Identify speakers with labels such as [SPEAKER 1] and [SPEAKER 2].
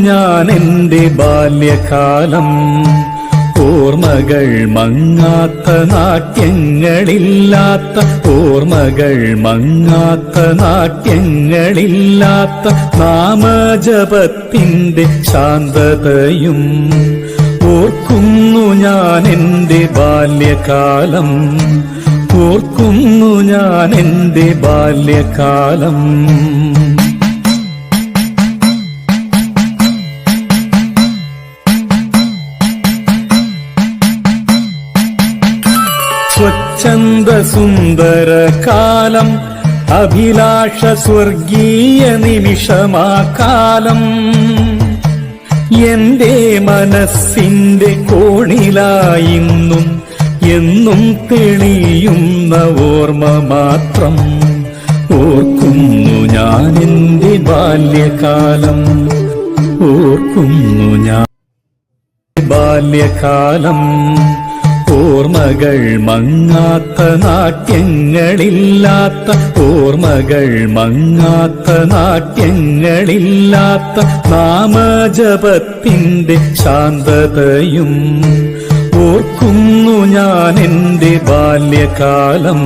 [SPEAKER 1] ഞാൻ എൻ്റെ ബാല്യകാലം. ഓർമ്മകൾ മങ്ങാത്ത നാട്യങ്ങളില്ലാത്ത, ഓർമ്മകൾ മങ്ങാത്ത നാട്യങ്ങളില്ലാത്ത നാമജപത്തിൻ്റെ ശാന്തതയും ഓർക്കുന്നു ഞാൻ എൻ്റെ ബാല്യകാലം. ഓർക്കുന്നു ഞാൻ എൻ്റെ ബാല്യകാലം. സ്വച്ഛന്ദ സുന്ദര കാലം, അഭിലാഷ സ്വർഗീയ നിമിഷമാകാലം. എന്റെ മനസ്സിന്റെ കോണിലായിന്നും എന്നും തെളിയുന്ന ഓർമ്മ മാത്രം. ഓർക്കുന്നു ഞാൻ എൻ്റെ ബാല്യകാലം. ഓർക്കുന്നു ഞാൻ ബാല്യകാലം. ഓർമ്മകൾ മങ്ങാത്ത നാട്യങ്ങളില്ലാത്ത, ഓർമ്മകൾ മങ്ങാത്ത നാട്യങ്ങളില്ലാത്ത നാമജപത്തിൻ്റെ ശാന്തതയും ഓർക്കുന്നു ഞാൻ എൻ്റെ ബാല്യകാലം.